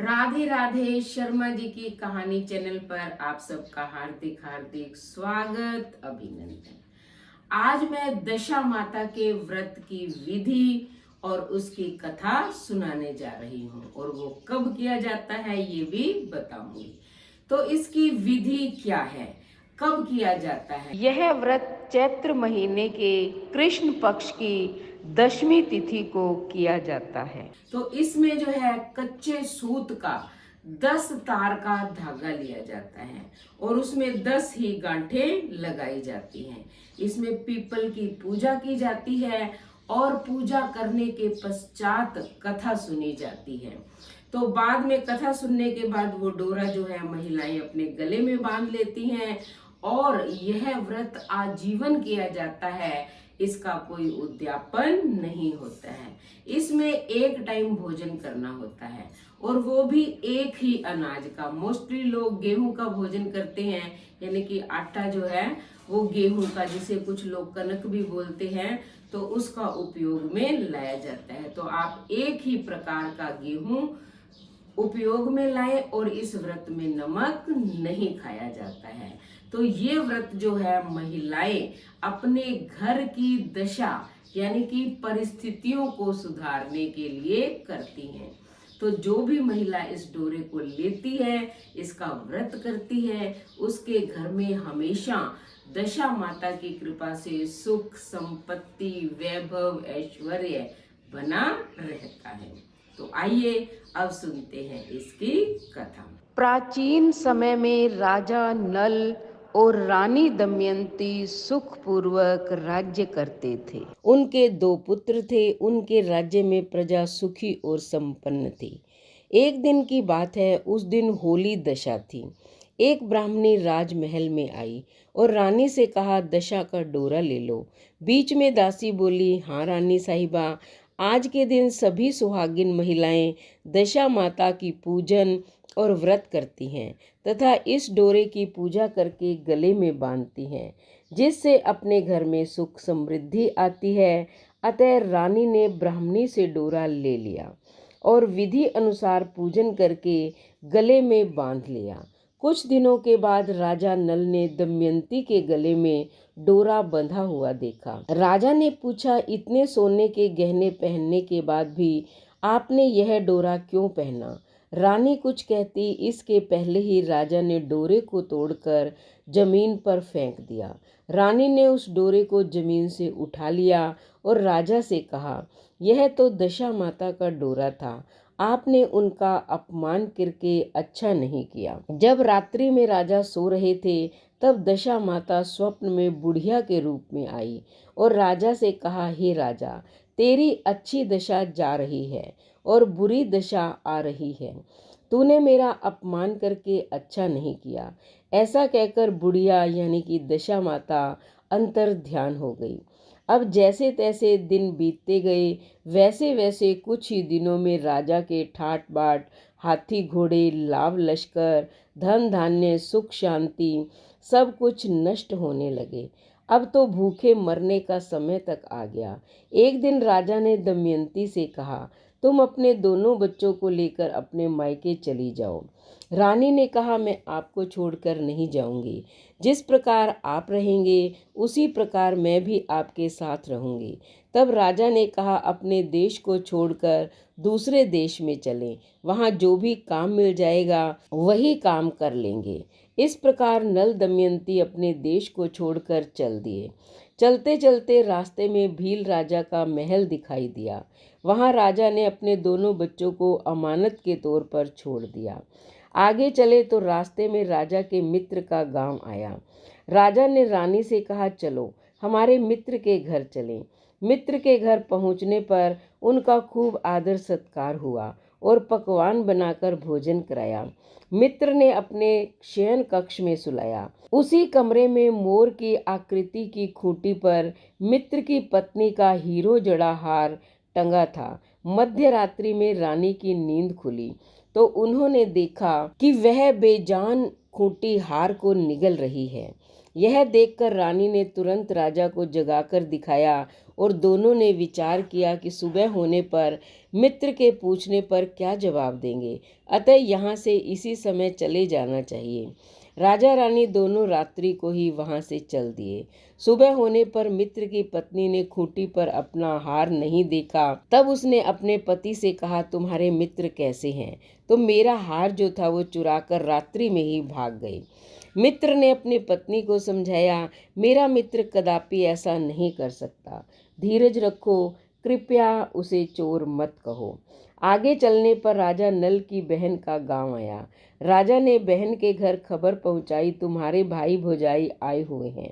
राधे राधे। शर्मा जी की कहानी चैनल पर आप सबका हार्दिक हार्दिक स्वागत, अभिनंदन। आज मैं दशा माता के व्रत की विधि और उसकी कथा सुनाने जा रही हूँ और वो कब किया जाता है ये भी बताऊंगी। तो इसकी विधि क्या है, कब किया जाता है? यह व्रत चैत्र महीने के कृष्ण पक्ष की दशमी तिथि को किया जाता है। तो इसमें जो है कच्चे सूत का 10 तार का धागा लिया जाता है और उसमें 10 ही गांठें लगाई जाती हैं। इसमें पीपल की पूजा की जाती है और पूजा करने के पश्चात कथा सुनी जाती है। तो बाद में कथा सुनने के बाद वो डोरा जो है महिलाएं अपने गले में बांध लेती हैं और यह व्रत आजीवन किया जाता है। इसका कोई उद्यापन नहीं होता है। इसमें एक टाइम भोजन करना होता है और वो भी एक ही अनाज का। मोस्टली लोग गेहूं का भोजन करते हैं, यानी कि आटा जो है वो गेहूं का, जिसे कुछ लोग कनक भी बोलते हैं, तो उसका उपयोग में लाया जाता है। तो आप एक ही प्रकार का गेहूं उपयोग में लाए और इस व्रत में नमक नहीं खाया जाता है। तो ये व्रत जो है महिलाएं अपने घर की दशा यानी कि परिस्थितियों को सुधारने के लिए करती हैं। तो जो भी महिला इस डोरे को लेती है, इसका व्रत करती है, उसके घर में हमेशा दशा माता की कृपा से सुख, संपत्ति, वैभव, ऐश्वर्य बना रहता है। तो आइए अब सुनते हैं इसकी कथा। प्राचीन समय में राजा नल और रानी दमयंती सुखपूर्वक राज्य करते थे। उनके 2 पुत्र थे। उनके राज्य में प्रजा सुखी और संपन्न थी। एक दिन की बात है, उस दिन होली दशा थी। एक ब्राह्मणी राजमहल में आई और रानी से कहा, दशा का डोरा ले लो। बीच में दासी बोली, हाँ रानी साहिबा, आज के दिन सभी सुहागिन महिलाएं दशा माता की पूजन और व्रत करती हैं तथा इस डोरे की पूजा करके गले में बांधती हैं, जिससे अपने घर में सुख समृद्धि आती है। अतः रानी ने ब्राह्मणी से डोरा ले लिया और विधि अनुसार पूजन करके गले में बांध लिया। कुछ दिनों के बाद राजा नल ने दमयंती के गले में डोरा बंधा हुआ देखा। राजा ने पूछा, इतने सोने के गहने पहनने के बाद भी आपने यह डोरा क्यों पहना? रानी कुछ कहती, इसके पहले ही राजा ने डोरे को तोड़कर जमीन पर फेंक दिया। रानी ने उस डोरे को जमीन से उठा लिया और राजा से कहा, यह तो दशा माता का डोरा था, आपने उनका अपमान करके अच्छा नहीं किया। जब रात्रि में राजा सो रहे थे तब दशा माता स्वप्न में बुढ़िया के रूप में आई और राजा से कहा, हे राजा, तेरी अच्छी दशा जा रही है और बुरी दशा आ रही है। तूने मेरा अपमान करके अच्छा नहीं किया। ऐसा कहकर बुढ़िया यानी कि दशा माता अंतर ध्यान हो गई। अब जैसे तैसे दिन बीतते गए, वैसे वैसे कुछ ही दिनों में राजा के ठाट बाट, हाथी घोड़े, लाव लश्कर, धन धान्य, सुख शांति सब कुछ नष्ट होने लगे। अब तो भूखे मरने का समय तक आ गया। एक दिन राजा ने दमयंती से कहा, तुम अपने दोनों बच्चों को लेकर अपने मायके चली जाओ। रानी ने कहा, मैं आपको छोड़कर नहीं जाऊंगी। जिस प्रकार आप रहेंगे उसी प्रकार मैं भी आपके साथ रहूंगी। तब राजा ने कहा, अपने देश को छोड़कर दूसरे देश में चलें, वहाँ जो भी काम मिल जाएगा वही काम कर लेंगे। इस प्रकार नल दमयंती अपने देश को छोड़कर चल दिए। चलते चलते रास्ते में भील राजा का महल दिखाई दिया। वहाँ राजा ने अपने दोनों बच्चों को अमानत के तौर पर छोड़ दिया। आगे चले तो रास्ते में राजा के मित्र का गांव आया। राजा ने रानी से कहा, चलो हमारे मित्र के घर चलें। मित्र के घर पहुंचने पर उनका खूब आदर सत्कार हुआ और पकवान बनाकर भोजन कराया। मित्र ने अपने शयन कक्ष में सुलाया। उसी कमरे में मोर की आकृति की खूंटी पर मित्र की पत्नी का हीरो जड़ा हार टंगा था। मध्य रात्रि में रानी की नींद खुली तो उन्होंने देखा कि वह बेजान खूंटी हार को निगल रही है। यह देखकर रानी ने तुरंत राजा को जगाकर दिखाया और दोनों ने विचार किया कि सुबह होने पर मित्र के पूछने पर क्या जवाब देंगे, अतः यहाँ से इसी समय चले जाना चाहिए। राजा रानी दोनों रात्रि को ही वहां से चल दिए। सुबह होने पर मित्र की पत्नी ने खूंटी पर अपना हार नहीं देखा। तब उसने अपने पति से कहा, तुम्हारे मित्र कैसे हैं? तो मेरा हार जो था वो चुराकर रात्रि में ही भाग गए। मित्र ने अपनी पत्नी को समझाया, मेरा मित्र कदापि ऐसा नहीं कर सकता, धीरज रखो, कृपया उसे चोर मत कहो। आगे चलने पर राजा नल की बहन का गांव आया। राजा ने बहन के घर खबर पहुंचाई, तुम्हारे भाई भौजाई आए हुए हैं।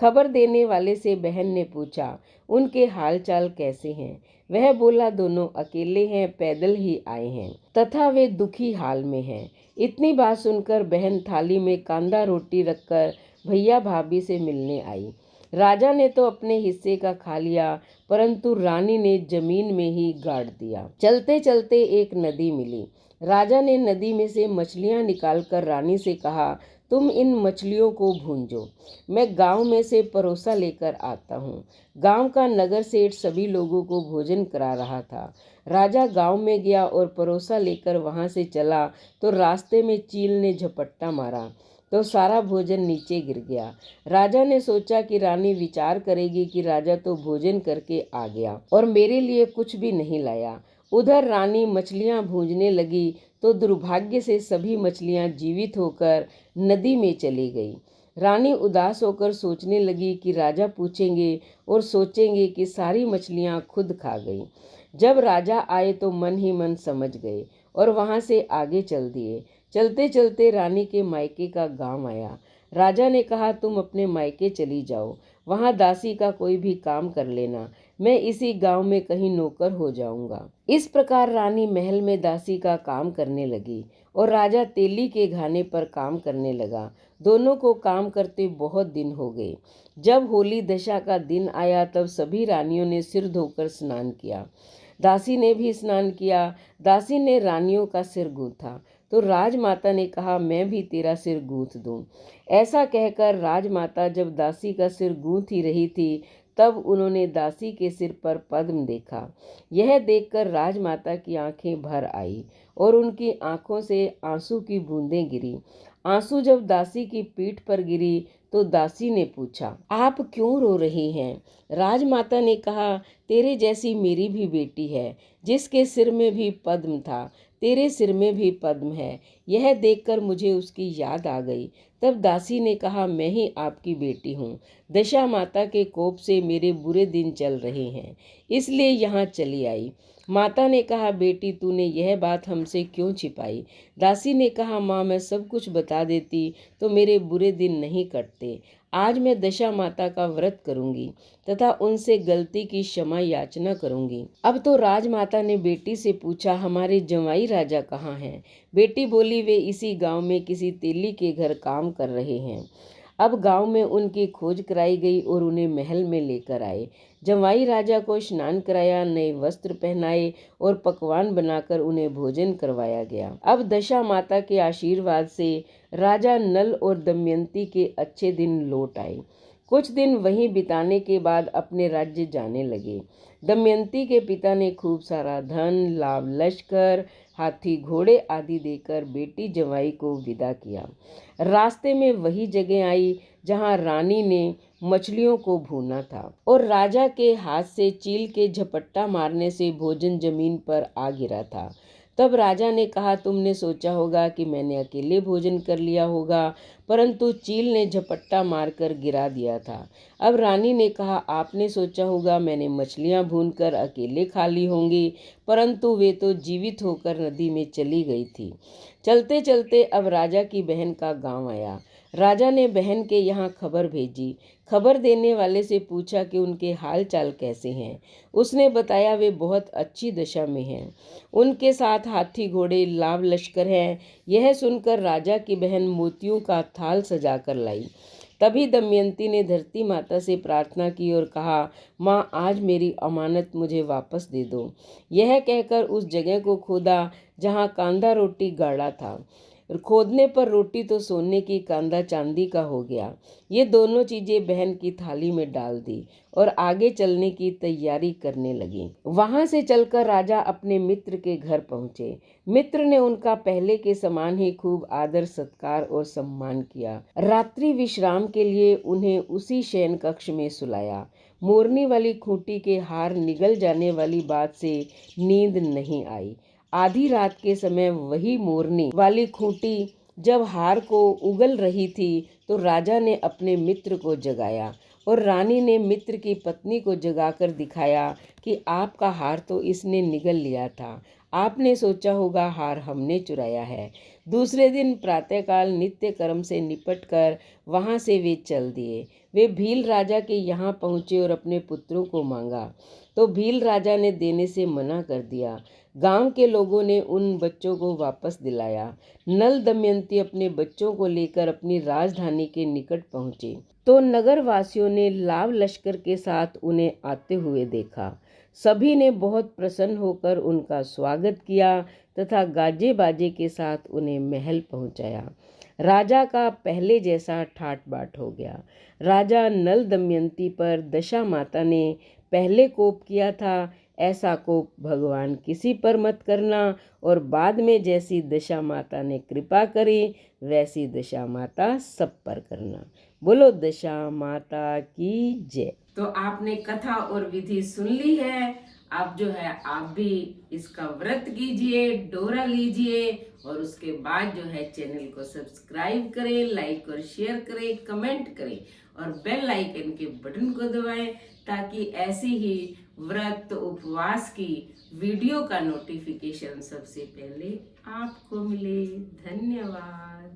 खबर देने वाले से बहन ने पूछा, उनके हाल चाल कैसे हैं? वह बोला, दोनों अकेले हैं, पैदल ही आए हैं तथा वे दुखी हाल में हैं। इतनी बात सुनकर बहन थाली में कांदा रोटी रखकर भैया भाभी से मिलने आई। राजा ने तो अपने हिस्से का खा लिया, परंतु रानी ने जमीन में ही गाड़ दिया। चलते चलते एक नदी मिली। राजा ने नदी में से मछलियां निकालकर रानी से कहा, तुम इन मछलियों को भूंजो, मैं गांव में से परोसा लेकर आता हूँ। गांव का नगर सेठ सभी लोगों को भोजन करा रहा था। राजा गांव में गया और परोसा लेकर वहां से चला तो रास्ते में चील ने झपट्टा मारा तो सारा भोजन नीचे गिर गया। राजा ने सोचा कि रानी विचार करेगी कि राजा तो भोजन करके आ गया और मेरे लिए कुछ भी नहीं लाया। उधर रानी मछलियां भूंजने लगी तो दुर्भाग्य से सभी मछलियां जीवित होकर नदी में चली गई। रानी उदास होकर सोचने लगी कि राजा पूछेंगे और सोचेंगे कि सारी मछलियां खुद खा गई। जब राजा आए तो मन ही मन समझ गए और वहां से आगे चल दिए। चलते चलते रानी के मायके का गांव आया। राजा ने कहा, तुम अपने मायके चली जाओ, वहां दासी का कोई भी काम कर लेना, मैं इसी गांव में कहीं नौकर हो जाऊंगा। इस प्रकार रानी महल में दासी का काम करने लगी और राजा तेली के घाने पर काम करने लगा। दोनों को काम करते बहुत दिन हो गए। जब होली दशा का दिन आया तब सभी रानियों ने सिर धोकर स्नान किया। दासी ने भी स्नान किया। दासी ने रानियों का सिर गूंथा तो राजमाता ने कहा, मैं भी तेरा सिर गूंथ दूं। ऐसा कहकर राजमाता जब दासी का सिर गूंथ ही रही थी तब उन्होंने दासी के सिर पर पद्म देखा। यह देखकर राजमाता की आंखें भर आई और उनकी आंखों से आंसू की बूंदें गिरी। आंसू जब दासी की पीठ पर गिरी तो दासी ने पूछा, आप क्यों रो रही हैं? राजमाता ने कहा, तेरे जैसी मेरी भी बेटी है, जिसके सिर में भी पद्म था, तेरे सिर में भी पद्म है। यह देखकर मुझे उसकी याद आ गई। तब दासी ने कहा, मैं ही आपकी बेटी हूँ। दशा माता के कोप से मेरे बुरे दिन चल रहे हैं, इसलिए यहाँ चली आई। माता ने कहा, बेटी तूने यह बात हमसे क्यों छिपाई? दासी ने कहा, माँ मैं सब कुछ बता देती तो मेरे बुरे दिन नहीं कटते। आज मैं दशा माता का व्रत करूंगी तथा उनसे गलती की क्षमा याचना करूंगी। अब तो राजमाता ने बेटी से पूछा, हमारे जमाई राजा कहाँ हैं? बेटी बोली, वे इसी गांव में किसी तेली के घर काम कर रहे हैं। अब गांव में उनकी खोज कराई गई और उन्हें महल में लेकर आए। जमाई राजा को स्नान कराया, नए वस्त्र पहनाए और पकवान बनाकर उन्हें भोजन करवाया गया। अब दशा माता के आशीर्वाद से राजा नल और दमयंती के अच्छे दिन लौट आए। कुछ दिन वहीं बिताने के बाद अपने राज्य जाने लगे। दमयंती के पिता ने खूब सारा धन, लाभ, लश्कर, हाथी, घोड़े आदि देकर बेटी जवाई को विदा किया। रास्ते में वही जगह आई जहां रानी ने मछलियों को भूना था और राजा के हाथ से चील के झपट्टा मारने से भोजन जमीन पर आ गिरा था। तब राजा ने कहा, तुमने सोचा होगा कि मैंने अकेले भोजन कर लिया होगा, परंतु चील ने झपट्टा मारकर गिरा दिया था। अब रानी ने कहा, आपने सोचा होगा मैंने मछलियां भूनकर अकेले खा ली होंगी, परंतु वे तो जीवित होकर नदी में चली गई थी। चलते चलते अब राजा की बहन का गांव आया। राजा ने बहन के यहाँ खबर भेजी। खबर देने वाले से पूछा कि उनके हाल चाल कैसे हैं। उसने बताया, वे बहुत अच्छी दशा में हैं, उनके साथ हाथी, घोड़े, लाव लश्कर हैं। यह सुनकर राजा की बहन मोतियों का थाल सजा कर लाई। तभी दमयंती ने धरती माता से प्रार्थना की और कहा, माँ आज मेरी अमानत मुझे वापस दे दो। यह कहकर उस जगह को खोदा जहाँ कांदा रोटी गाड़ा था। खोदने पर रोटी तो सोने की, कांदा चांदी का हो गया। ये दोनों चीजें बहन की थाली में डाल दी और आगे चलने की तैयारी करने लगी। वहां से चलकर राजा अपने मित्र के घर पहुंचे। मित्र ने उनका पहले के समान ही खूब आदर सत्कार और सम्मान किया। रात्रि विश्राम के लिए उन्हें उसी शयन कक्ष में सुलाया। मोरनी वाली खूंटी के हार निगल जाने वाली बात से नींद नहीं आई। आधी रात के समय वही मोरनी वाली खूंटी जब हार को उगल रही थी तो राजा ने अपने मित्र को जगाया और रानी ने मित्र की पत्नी को जगाकर दिखाया कि आपका हार तो इसने निगल लिया था। आपने सोचा होगा हार हमने चुराया है। दूसरे दिन प्रातःकाल नित्य कर्म से निपटकर वहां से वे चल दिए। वे भील राजा के यहाँ पहुँचे और अपने पुत्रों को मांगा तो भील राजा ने देने से मना कर दिया। गांव के लोगों ने उन बच्चों को वापस दिलाया। नल दमयंती अपने बच्चों को लेकर अपनी राजधानी के निकट पहुंची तो नगर वासियों ने लाव लश्कर के साथ उन्हें आते हुए देखा। सभी ने बहुत प्रसन्न होकर उनका स्वागत किया तथा गाजे बाजे के साथ उन्हें महल पहुंचाया। राजा का पहले जैसा ठाट बाट हो गया। राजा नल दमयंती पर दशा माता ने पहले कोप किया था, ऐसा कोप भगवान किसी पर मत करना और बाद में जैसी दशा माता ने कृपा करी वैसी दशा माता सब पर करना। बोलो दशा माता की जय। तो आपने कथा और विधि सुन ली है। अब जो है आप भी इसका व्रत कीजिए, डोरा लीजिए और उसके बाद जो है चैनल को सब्सक्राइब करें, लाइक और शेयर करें, कमेंट करें और बेल आइकन के बटन को दबाएं ताकि ऐसी ही व्रत उपवास की वीडियो का नोटिफिकेशन सबसे पहले आपको मिले। धन्यवाद।